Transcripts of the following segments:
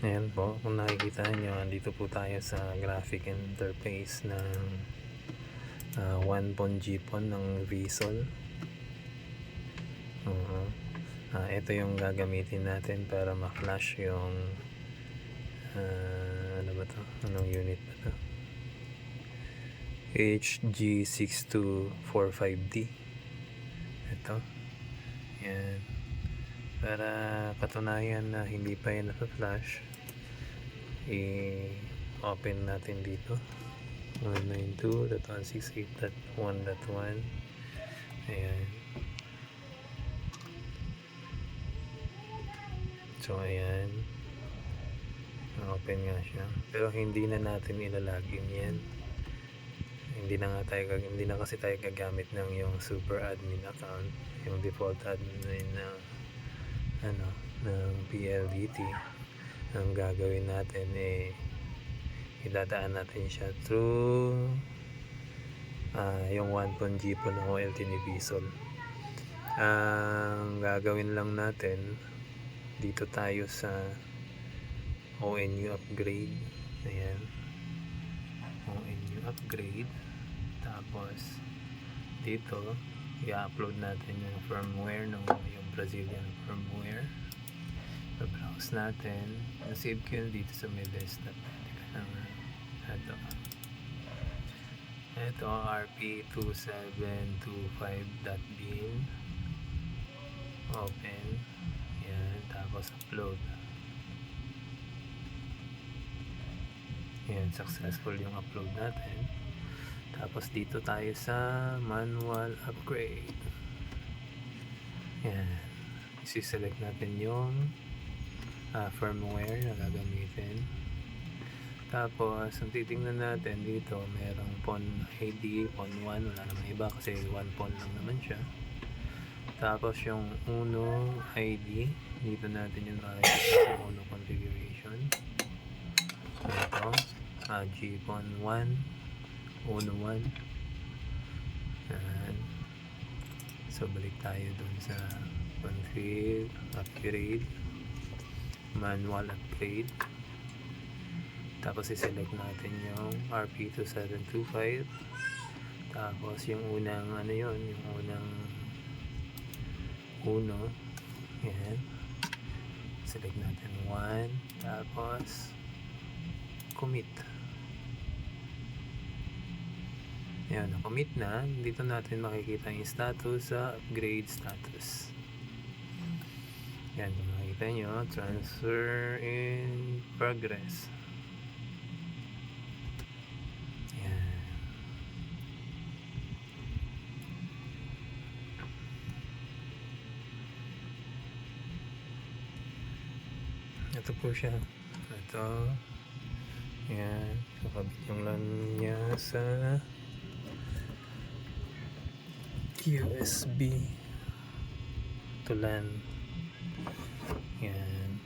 Ayan po, kung nakikita nyo, andito po tayo sa graphic interface ng OnePon GPon ng VSOL. Ito yung gagamitin natin para ma-flash yung ano ba to? Anong unit ba to? HG6245D. Ito. Yan. Para katunayan na hindi pa yan nasa-flash, i-open natin dito 192.168.1.1. ayan, so ayan, open nga siya, pero hindi na natin ilalagin yan. Hindi na kasi tayo gagamit ng yung super admin account, yung default admin na ng PLDT. Ang gagawin natin idadaan natin siya through yung OnePon GPon ng OLT ni VSOL. Ang gagawin lang natin, dito tayo sa ONU upgrade. Ayan, ONU upgrade. Tapos dito i-upload natin yung firmware ng yung Brazilian firmware. I-browse natin, na-save ko yun dito sa may desktop. Ito rp2725.bin. Open. Yan, tapos upload. Yan, successful yung upload natin. Tapos dito tayo sa manual upgrade. Yan, isi-select natin yung firmware na gagamitin. Tapos ang titingnan natin dito, merong PON ID, PON 1, wala namang iba kasi 1 PON lang naman siya. Tapos yung UNO ID, dito natin yung makikita sa UNO configuration. Ito, GPon 1, UNO 1. Yan. So balik tayo dun sa config, upgrade, manual upgrade. Tapos i-select natin yung RP2725. Tapos yung unang yung unang uno. Yan. Select natin 1. Tapos commit. Yan, commit na. Dito natin makikita yung status sa upgrade status. Yan, makikita nyo, transfer in progress. Yan. Ito po siya. Ito. Yan, kakabit yung LAN niya sa USB to LAN. Yan.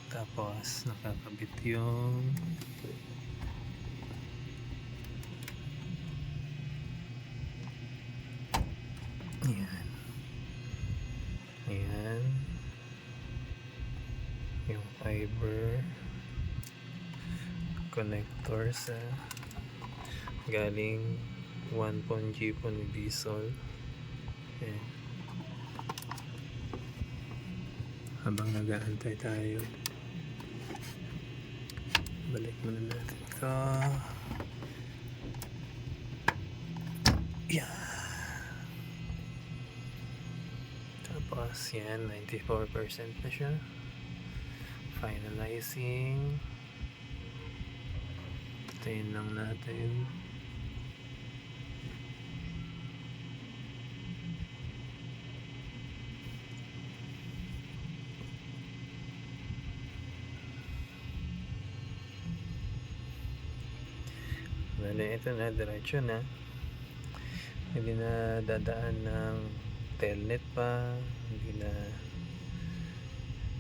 Tapos nakakabit yung yan. Ayan. Yung fiber connector sa galing OnePon GPon ni VSOL. Ayan. Habang nag-aantay tayo, balik muna natin ito. Yan. Tapos yan, 94% na siya. Finalizing. Tayin lang natin. Bale, ito na, diretso na. Hindi na dadaan ng telnet pa, hindi na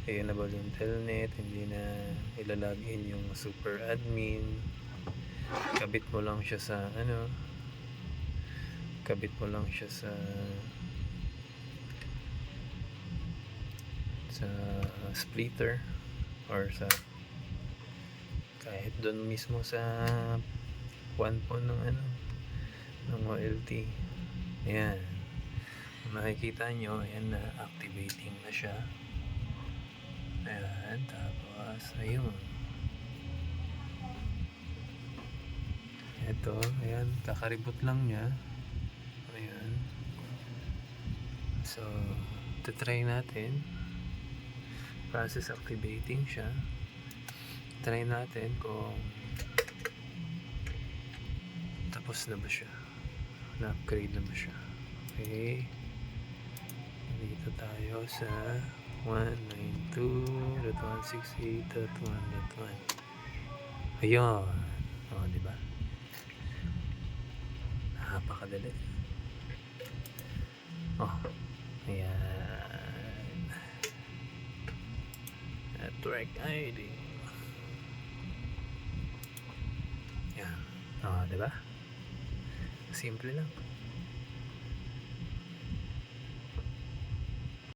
enable yung telnet, hindi na ilalagin yung super admin. Kabit mo lang siya sa sa splitter or sa kahit doon mismo sa one po ng ng OLT. Ayan, makikita nyo, ayan na activating na siya. Ayan, tapos ayun, ito, ayan, kakaribot lang niya. Ayan, so try natin, process activating siya. Try natin kung tapos na ba siya, na-upgrade na ba siya. Okay, dito tayo sa 192.168.1.1. ayun, diba, napakadali. Ayan, network ID. Yan, diba, simple lang.